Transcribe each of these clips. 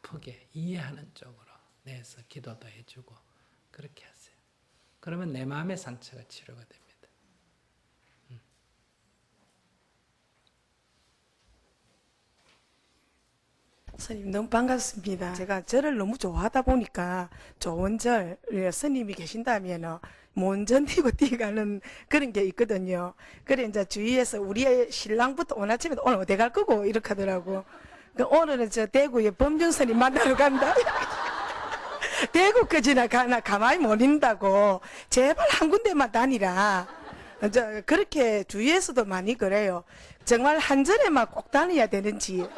아프게 이해하는 쪽으로 내서 기도도 해주고 그렇게 하세요. 그러면 내 마음의 상처가 치료가 됩니다. 스님 너무 반갑습니다. 제가 절을 너무 좋아하다 보니까 좋은 절, 스님이 계신다면 못 견디고 뛰어가는 그런 게 있거든요. 그래 이제 주위에서 우리 신랑부터 오늘 아침에 오늘 어디 갈 거고 이렇게 하더라고. 오늘은 저 대구에 범준 스님 만나러 간다. 대구까지나 가나 가만히 못 있다고. 제발 한 군데만 다니라. 그렇게 주위에서도 많이 그래요. 정말 한 절에만 꼭 다녀야 되는지.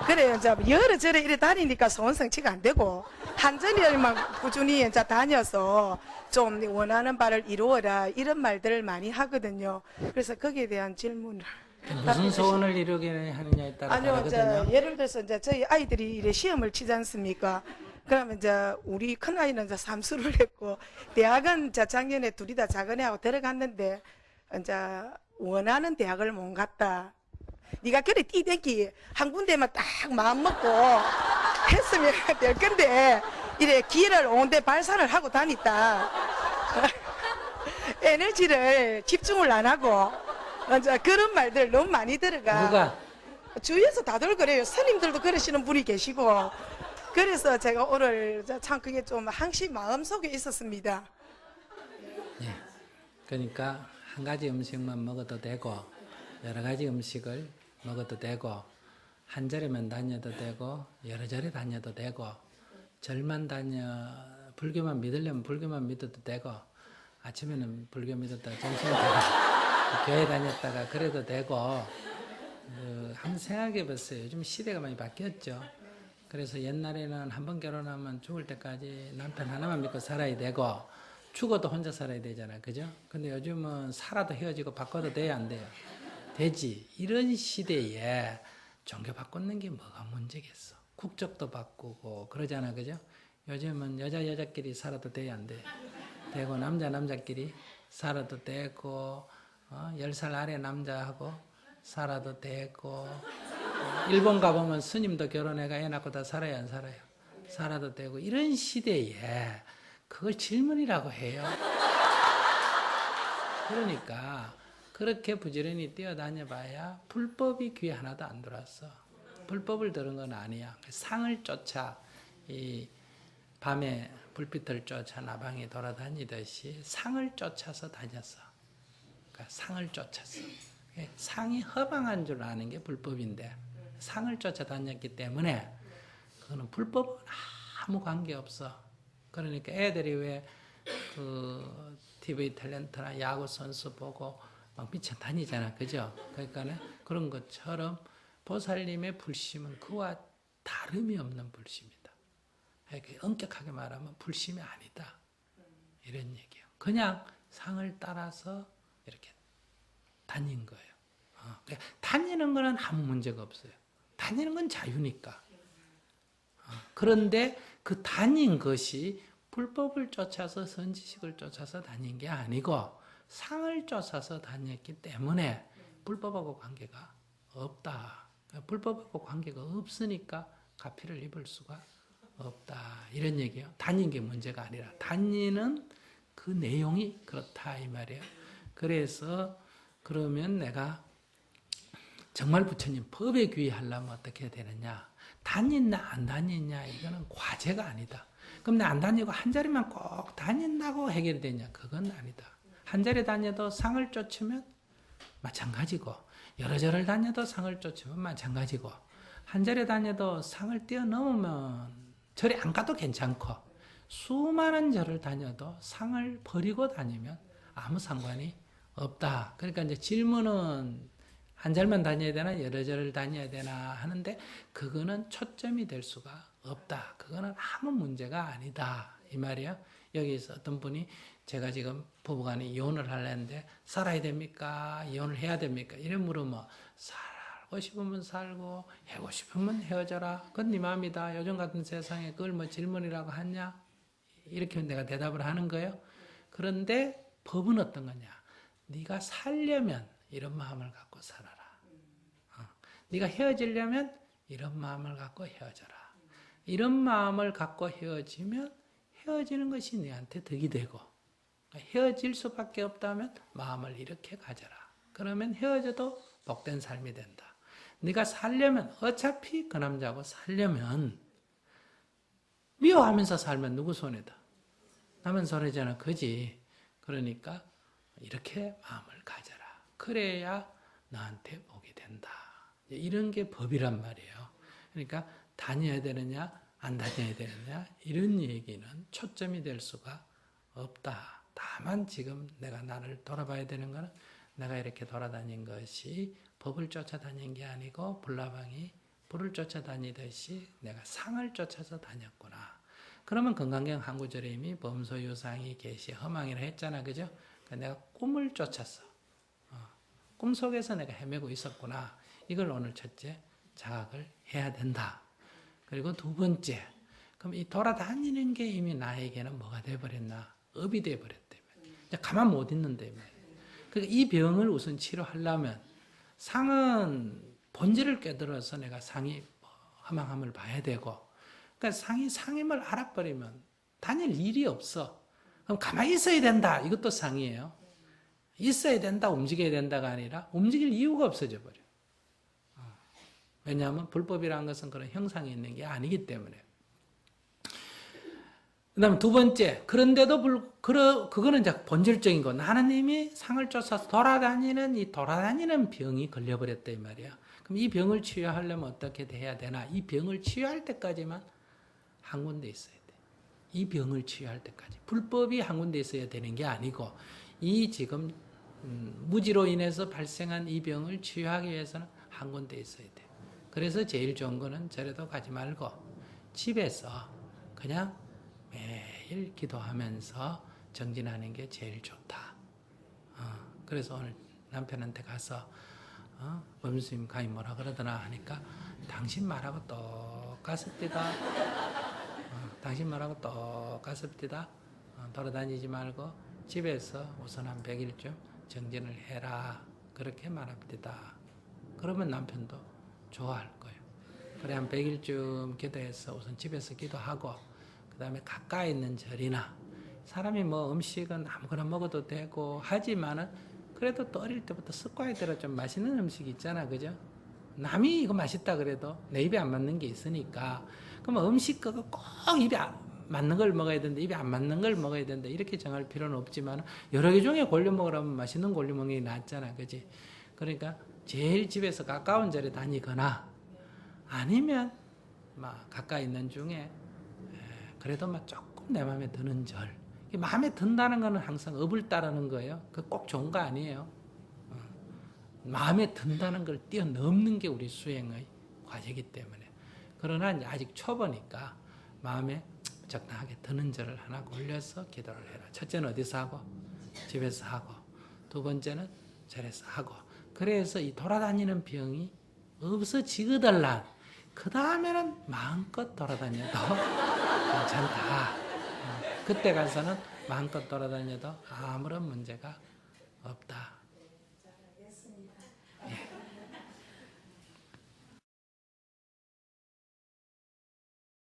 그래, 이제 여러 절에 이래 다니니까 소원 성취가 안 되고, 한 절에만 꾸준히 이제 다녀서 좀 원하는 바를 이루어라. 이런 말들을 많이 하거든요. 그래서 거기에 대한 질문을. 무슨 소원을 이루게 하느냐에 따라 아니요, 다르거든요. 예를 들어서 이제 저희 아이들이 이래 시험을 치지 않습니까? 그러면 이제 우리 큰 아이는 이제 삼수를 했고, 대학은 이제 작년에 둘이 다 작은 애하고 들어갔는데, 이제 원하는 대학을 못 갔다. 네가 그래 뛰대기 한 군데만 딱 마음 먹고 했으면 될 건데, 이래 길을 온데 발산을 하고 다녔다. 에너지를 집중을 안 하고, 이제 그런 말들 너무 많이 들어가. 누가? 주위에서 다들 그래요. 스님들도 그러시는 분이 계시고. 그래서 제가 오늘 참 그게 좀 항시 마음속에 있었습니다. 예. 그러니까 한 가지 음식만 먹어도 되고 여러 가지 음식을 먹어도 되고 한 절에만 다녀도 되고 여러 절에 다녀도 되고 절만 다녀 불교만 믿으려면 불교만 믿어도 되고 아침에는 불교 믿었다가 점심에 교회 다녔다가 그래도 되고 한번 생각해 보세요. 요즘 시대가 많이 바뀌었죠. 그래서 옛날에는 한 번 결혼하면 죽을 때까지 남편 하나만 믿고 살아야 되고 죽어도 혼자 살아야 되잖아요. 그죠? 근데 요즘은 살아도 헤어지고 바꿔도 돼야 안 돼요? 되지. 이런 시대에 종교 바꾸는 게 뭐가 문제겠어? 국적도 바꾸고 그러잖아. 그죠? 요즘은 여자끼리 살아도 돼야 안 돼? 되고 남자끼리 살아도 되고 10살 아래 남자하고 살아도 되고 일본 가보면 스님도 결혼해가 애 낳고 다 살아야 안 살아요? 살아도 되고 이런 시대에 그걸 질문이라고 해요. 그러니까 그렇게 부지런히 뛰어다녀봐야 불법이 귀에 하나도 안 들어왔어. 불법을 들은 건 아니야. 상을 쫓아 이 밤에 불빛을 쫓아 나방이 돌아다니듯이 상을 쫓아서 다녔어. 그러니까 상을 쫓았어. 상이 허방한 줄 아는 게 불법인데 상을 쫓아다녔기 때문에 그거는 불법은 아무 관계없어. 그러니까 애들이 왜 그 TV 탤런트나 야구 선수 보고 막 미쳐 다니잖아. 그죠? 그러니까 그런 것처럼 보살님의 불심은 그와 다름이 없는 불심이다. 엄격하게 말하면 불심이 아니다. 이런 얘기예요. 그냥 상을 따라서 이렇게 다닌 거예요. 다니는 거는 아무 문제가 없어요. 다니는 건 자유니까. 그런데 그 다닌 것이 불법을 쫓아서 선지식을 쫓아서 다닌 게 아니고 상을 쫓아서 다녔기 때문에 불법하고 관계가 없다. 불법하고 관계가 없으니까 가피를 입을 수가 없다. 이런 얘기예요. 다닌 게 문제가 아니라 다니는 그 내용이 그렇다 이 말이에요. 그래서 그러면 내가 정말 부처님 법에 귀의하려면 어떻게 해야 되느냐? 다녔나 안 다녔냐 이거는 과제가 아니다. 그럼 나 안 다니고 한 자리만 꼭 다닌다고 해결되냐? 그건 아니다. 한 자리 다녀도 상을 쫓으면 마찬가지고 여러 절을 다녀도 상을 쫓으면 마찬가지고 한 자리 다녀도 상을 뛰어넘으면 절에 안 가도 괜찮고 수많은 절을 다녀도 상을 버리고 다니면 아무 상관이 없다. 그러니까 이제 질문은 한 절만 다녀야 되나 여러 절을 다녀야 되나 하는데 그거는 초점이 될 수가 없다. 그거는 아무 문제가 아니다. 이 말이에요. 여기서 어떤 분이 제가 지금 부부간에 이혼을 하려는데 살아야 됩니까? 이혼을 해야 됩니까? 이래 물으면 살고 싶으면 살고 헤고 싶으면 헤어져라. 그건 네 마음이다. 요즘 같은 세상에 그걸 뭐 질문이라고 하냐? 이렇게 내가 대답을 하는 거예요. 그런데 법은 어떤 거냐? 네가 살려면 이런 마음을 갖고 살아라. 네가 헤어지려면 이런 마음을 갖고 헤어져라. 이런 마음을 갖고 헤어지면 헤어지는 것이 너한테 덕이 되고, 헤어질 수밖에 없다면 마음을 이렇게 가져라. 그러면 헤어져도 복된 삶이 된다. 네가 살려면, 어차피 그 남자하고 살려면 미워하면서 살면 누구 손해다? 남은 손해잖아. 그지? 그러니까 이렇게 마음을 가져라. 그래야 너한테 복이 된다. 이런 게 법이란 말이에요. 그러니까 다녀야 되느냐 안 다녀야 되느냐 이런 얘기는 초점이 될 수가 없다. 다만 지금 내가 나를 돌아봐야 되는 것은 내가 이렇게 돌아다닌 것이 법을 쫓아다닌 게 아니고 불나방이 불을 쫓아다니듯이 내가 상을 쫓아서 다녔구나. 그러면 건강경 한 구절에 이미 범소유상이 계시 허망이라 했잖아. 그죠? 그러니까 내가 꿈을 쫓았어. 꿈 속에서 내가 헤매고 있었구나. 이걸 오늘 첫째 자각을 해야 된다. 그리고 두 번째, 그럼 이 돌아다니는 게 이미 나에게는 뭐가 돼버렸나? 업이 돼버렸다며. 가만 못 있는다며. 그러니까 이 병을 우선 치료하려면 상은 본질을 깨달아서 내가 상이 허망함을 봐야 되고, 그러니까 상이 상임을 알아버리면 다닐 일이 없어. 그럼 가만히 있어야 된다. 이것도 상이에요. 있어야 된다, 움직여야 된다가 아니라 움직일 이유가 없어져 버려. 왜냐하면 불법이라는 것은 그런 형상이 있는 게 아니기 때문에. 그 다음에 두 번째, 그런데도 그거는 이제 본질적인 거. 나는 이미 상을 쫓아서 돌아다니는 이 돌아다니는 병이 걸려버렸다 이 말이야. 그럼 이 병을 치유하려면 어떻게 해야 되나? 이 병을 치유할 때까지만 한 군데 있어야 돼. 이 병을 치유할 때까지. 불법이 한 군데 있어야 되는 게 아니고, 이 지금 무지로 인해서 발생한 이 병을 치유하기 위해서는 한 군데 있어야 돼. 그래서 제일 좋은 거는 절에도 가지 말고 집에서 그냥 매일 기도하면서 정진하는 게 제일 좋다. 그래서 오늘 남편한테 가서 범수님 가히 뭐라 그러더나 하니까 당신 말하고 똑같습니다. 당신 말하고 똑같습니다. 돌아다니지 말고 집에서 우선 한 100일쯤 정진을 해라. 그렇게 말합니다. 그러면 남편도 좋아할 거예요. 그래 한 100일쯤 기도해서 우선 집에서 기도하고 그 다음에 가까이 있는 절이나 사람이 뭐 음식은 아무거나 먹어도 되고 하지만은 그래도 또 어릴 때부터 습관이 들어 좀 맛있는 음식이 있잖아. 그죠? 남이 이거 맛있다 그래도 내 입에 안 맞는 게 있으니까 그럼 음식 그거 꼭 입에 맞는 걸 먹어야 된다. 입에 안 맞는 걸 먹어야 된다. 이렇게 정할 필요는 없지만 여러 개 중에 골려 먹으라면 맛있는 골려 먹는 게 낫잖아. 그지? 그러니까 제일 집에서 가까운 절에 다니거나 아니면 막 가까이 있는 중에 그래도 막 조금 내 마음에 드는 절. 마음에 든다는 거는 항상 업을 따르는 거예요. 그 꼭 좋은 거 아니에요. 마음에 든다는 걸 뛰어넘는 게 우리 수행의 과제이기 때문에. 그러나 아직 초보니까 마음에 적당하게 드는 절을 하나 골려서 기도를 해라. 첫째는 어디서 하고? 집에서 하고. 두 번째는 절에서 하고. 그래서 이 돌아다니는 병이 없어지거들란 그 다음에는 마음껏 돌아다녀도 괜찮다. 그때 가서는 마음껏 돌아다녀도 아무런 문제가 없다.